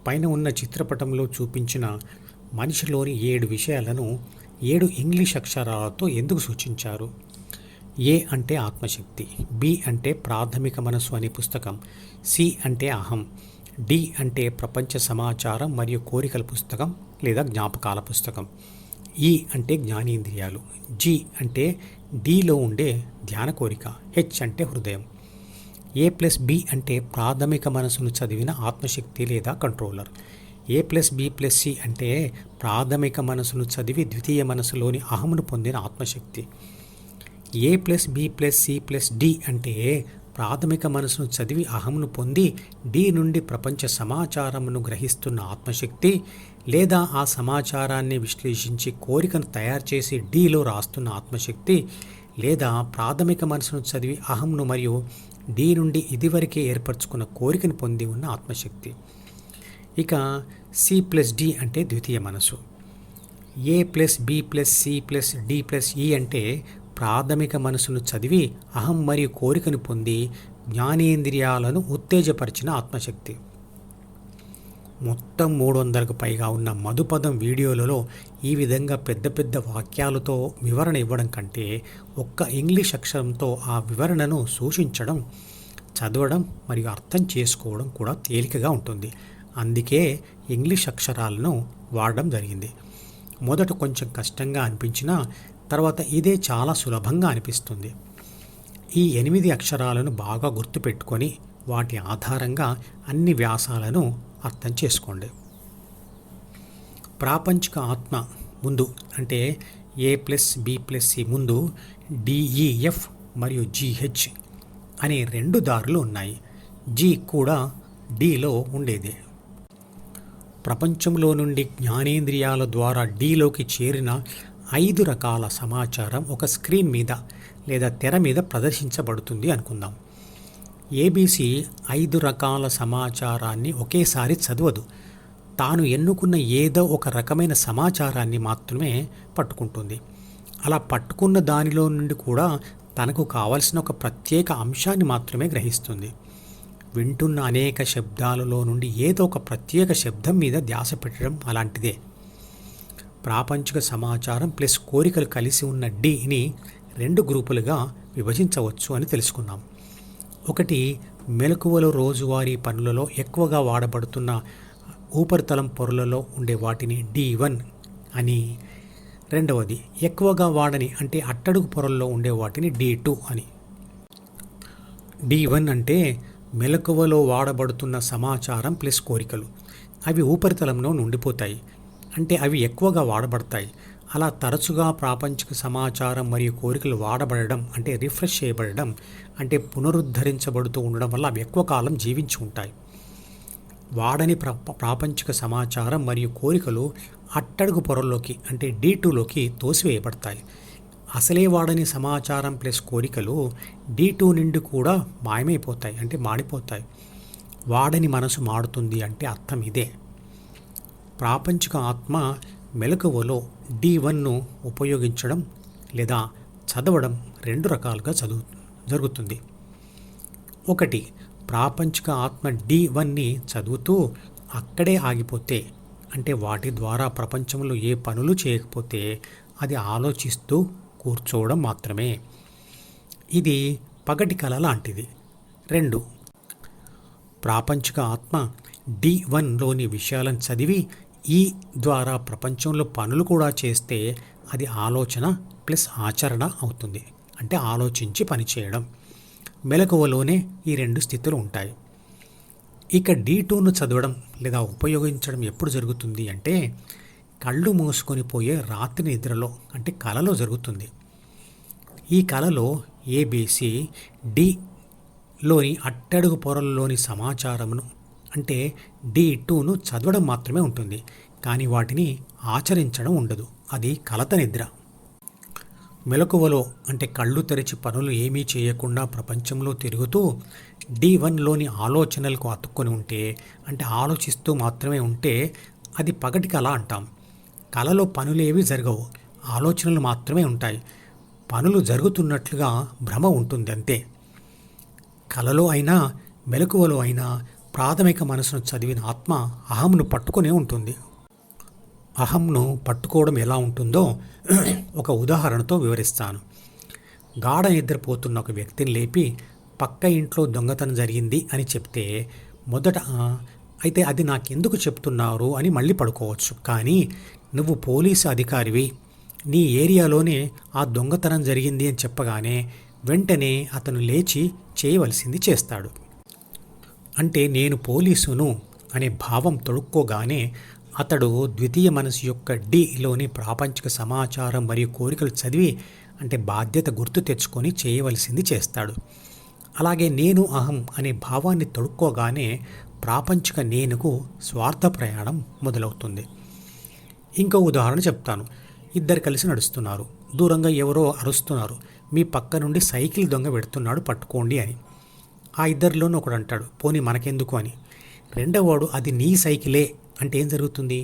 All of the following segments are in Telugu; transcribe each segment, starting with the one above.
పైన ఉన్న చిత్రపటంలో చూపించిన మనిషిలోని 7 విషయాలను 7 ఇంగ్లీష్ అక్షరాలతో ఎందుకు సూచించారు? ఏ అంటే ఆత్మశక్తి, బి అంటే ప్రాథమిక మనసు అనే పుస్తకం, సి అంటే అహం, డి అంటే ప్రపంచ సమాచారం మరియు కోరికల పుస్తకం లేదా జ్ఞాపకాల పుస్తకం, ఈ అంటే జ్ఞానేంద్రియాలు, జి అంటే డిలో ఉండే ధ్యాన కోరిక, హెచ్ అంటే హృదయం. A+B అంటే ప్రాథమిక మనసును చదివిన ఆత్మశక్తి లేదా కంట్రోలర్. A+B+C అంటే ప్రాథమిక మనసును చదివి ద్వితీయ మనసులోని అహమును పొందిన ఆత్మశక్తి. A+B+C+D అంటే ప్రాథమిక మనసును చదివి అహమును పొంది డి నుండి ప్రపంచ సమాచారమును గ్రహిస్తున్న ఆత్మశక్తి, లేదా ఆ సమాచారాన్ని విశ్లేషించి కోరికను తయారు చేసి డిలో రాస్తున్న ఆత్మశక్తి, లేదా ప్రాథమిక మనసును చదివి అహంను మరియు డి నుండి ఇదివరకే ఏర్పరచుకున్న కోరికను పొంది ఉన్న ఆత్మశక్తి. ఇక C+D అంటే ద్వితీయ మనసు. A+B+C+D+E అంటే ప్రాథమిక మనసును చదివి అహం మరియు కోరికను పొంది జ్ఞానేంద్రియాలను ఉత్తేజపరిచిన ఆత్మశక్తి. మొత్తం 300కు పైగా ఉన్న మధుపదం వీడియోలలో ఈ విధంగా పెద్ద పెద్ద వాక్యాలతో వివరణ ఇవ్వడం కంటే ఒక్క ఇంగ్లీష్ అక్షరంతో ఆ వివరణను సూచించడం, చదవడం మరియు అర్థం చేసుకోవడం కూడా తేలికగా ఉంటుంది. అందుకే ఇంగ్లీష్ అక్షరాలను వాడడం జరిగింది. మొదట కొంచెం కష్టంగా అనిపించినా తర్వాత ఇదే చాలా సులభంగా అనిపిస్తుంది. ఈ 8 అక్షరాలను బాగా గుర్తుపెట్టుకొని వాటి ఆధారంగా అన్ని వ్యాసాలను అర్థం చేసుకోండి. ప్రాపంచిక ఆత్మ ముందు అంటే A+B+C ముందు DEF మరియు GH అనే 2 దారులు ఉన్నాయి. G కూడా Dలో ఉండేదే. ప్రపంచంలో నుండి జ్ఞానేంద్రియాల ద్వారా Dలోకి చేరిన 5 రకాల సమాచారం ఒక స్క్రీన్ మీద లేదా తెర మీద ప్రదర్శించబడుతుంది అనుకుందాం. ABC 5 రకాల సమాచారాన్ని ఒకేసారి చదవదు. తాను ఎన్నుకున్న ఏదో ఒక రకమైన సమాచారాన్ని మాత్రమే పట్టుకుంటుంది. అలా పట్టుకున్న దానిలో నుండి కూడా తనకు కావలసిన ఒక ప్రత్యేక అంశాన్ని మాత్రమే గ్రహిస్తుంది. వింటున్న అనేక శబ్దాలలో నుండి ఏదో ఒక ప్రత్యేక శబ్దం మీద ధ్యాస పెట్టడం అలాంటిదే. ప్రాపంచిక సమాచారం ప్లస్ కోరికలు కలిసి ఉన్న Dని 2 గ్రూపులుగా విభజించవచ్చు అని తెలుసుకున్నాం. ఒకటి, మెలకువలో రోజువారీ పనులలో ఎక్కువగా వాడబడుతున్న ఉపరితలం పొరలలో ఉండే వాటిని D1 అని, రెండవది ఎక్కువగా వాడని అంటే అట్టడుగు పొరల్లో ఉండే వాటిని D2 అని. D1 అంటే మెలకువలో వాడబడుతున్న సమాచారం ప్లస్ కోరికలు. అవి ఉపరితలంలో ఉండిపోతాయి, అంటే అవి ఎక్కువగా వాడబడతాయి. అలా తరచుగా ప్రాపంచిక సమాచారం మరియు కోరికలు వాడబడడం అంటే రిఫ్రెష్ చేయబడడం అంటే పునరుద్ధరించబడుతూ ఉండడం వల్ల అవి ఎక్కువ కాలం జీవించి ఉంటాయి. వాడని ప్రాపంచిక సమాచారం మరియు కోరికలు అట్టడుగు పొరల్లోకి అంటే D2లోకి తోసివేయబడతాయి. అసలే వాడని సమాచారం ప్లస్ కోరికలు D2 నుండి కూడా మాయమైపోతాయి అంటే మాడిపోతాయి. వాడని మనసు మాడుతుంది అంటే అర్థం ఇదే. ప్రాపంచిక ఆత్మ మెలకువలో D1ను ఉపయోగించడం లేదా చదవడం 2 రకాలుగా జరుగుతుంది. ఒకటి, ప్రాపంచిక ఆత్మ D1ని చదువుతూ అక్కడే ఆగిపోతే అంటే వాటి ద్వారా ప్రపంచంలో ఏ పనులు చేయకపోతే అది ఆలోచిస్తూ కూర్చోవడం మాత్రమే. ఇది పగటి కల లాంటిది. 2, ప్రాపంచిక ఆత్మ D1లోని విషయాలను చదివి ఈ ద్వారా ప్రపంచంలో పనులు కూడా చేస్తే అది ఆలోచన ప్లస్ ఆచరణ అవుతుంది, అంటే ఆలోచించి పనిచేయడం. మెలకువలోనే ఈ 2 స్థితులు ఉంటాయి. ఇక D2ను చదవడం లేదా ఉపయోగించడం ఎప్పుడు జరుగుతుంది అంటే కళ్ళు మూసుకొని పోయే రాత్రి నిద్రలో అంటే కలలో జరుగుతుంది. ఈ కలలో ABC Dలోని అట్టడుగు పొరల్లోని సమాచారమును అంటే D2ను చదవడం మాత్రమే ఉంటుంది, కానీ వాటిని ఆచరించడం ఉండదు. అది కలత నిద్ర. మెలకువలో అంటే కళ్ళు తెరిచి పనులు ఏమీ చేయకుండా ప్రపంచంలో తిరుగుతూ D1లోని ఆలోచనలకు అతుక్కొని ఉంటే అంటే ఆలోచిస్తూ మాత్రమే ఉంటే అది పగటి కల అంటాం. కలలో పనులేవి జరగవు, ఆలోచనలు మాత్రమే ఉంటాయి. పనులు జరుగుతున్నట్లుగా భ్రమ ఉంటుంది అంతే. కలలో అయినా మెలకువలో అయినా ప్రాథమిక మనసును చదివిన ఆత్మ అహంను పట్టుకునే ఉంటుంది. అహంను పట్టుకోవడం ఎలా ఉంటుందో ఒక ఉదాహరణతో వివరిస్తాను. గాఢ నిద్రపోతున్న ఒక వ్యక్తిని లేపి పక్క ఇంట్లో దొంగతనం జరిగింది అని చెప్తే మొదట అయితే అది నాకెందుకు చెప్తున్నారు అని మళ్ళీ పడుకోవచ్చు. కానీ నువ్వు పోలీసు అధికారివి, నీ ఏరియాలోనే ఆ దొంగతనం జరిగింది అని చెప్పగానే వెంటనే అతను లేచి చేయవలసింది చేస్తాడు. అంటే నేను పోలీసును అనే భావం తొడుక్కోగానే అతడు ద్వితీయ మనసు యొక్క డిలోని ప్రాపంచిక సమాచారం మరియు కోరికలు చదివి అంటే బాధ్యత గుర్తు తెచ్చుకొని చేయవలసింది చేస్తాడు. అలాగే నేను అహం అనే భావాన్ని తొడుక్కోగానే ప్రాపంచిక నేనుకు స్వార్థ ప్రయాణం మొదలవుతుంది. ఇంకో ఉదాహరణ చెప్తాను. ఇద్దరు కలిసి నడుస్తున్నారు. దూరంగా ఎవరో అరుస్తున్నారు, మీ పక్క నుండి సైకిల్ దొంగ పెడుతున్నాడు పట్టుకోండి అని. ఆ ఇద్దరిలోనూ ఒకడు అంటాడు, పోనీ మనకెందుకు అని. రెండవవాడు అది నీ సైకిలే అంటే ఏం జరుగుతుంది?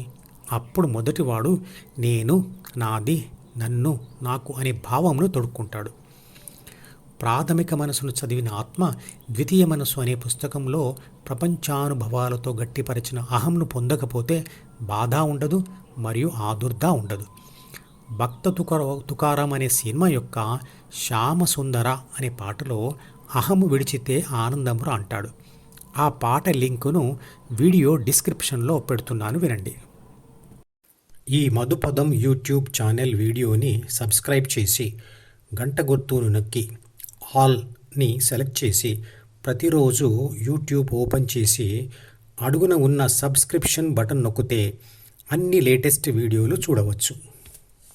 అప్పుడు మొదటివాడు నేను, నాది, నన్ను, నాకు అనే భావమును తొడుక్కుంటాడు. ప్రాథమిక మనసును చదివిన ఆత్మ ద్వితీయ మనసు అనే పుస్తకంలో ప్రపంచానుభవాలతో గట్టిపరిచిన అహంను పొందకపోతే బాధ ఉండదు మరియు ఆదుర్ద ఉండదు. భక్త తుకారాం అనే సినిమా యొక్క శ్యామసుందర అనే పాటలో అహము విడిచితే ఆనందమురా అంటాడు. ఆ పాట లింకును వీడియో డిస్క్రిప్షన్లో పెడుతున్నాను, వినండి. ఈ మధుపదం యూట్యూబ్ ఛానల్ వీడియోని సబ్స్క్రైబ్ చేసి గంట గుర్తును నొక్కి ఆల్ని సెలెక్ట్ చేసి ప్రతిరోజు యూట్యూబ్ ఓపెన్ చేసి అడుగున ఉన్న సబ్స్క్రిప్షన్ బటన్ నొక్కితే అన్ని లేటెస్ట్ వీడియోలు చూడవచ్చు.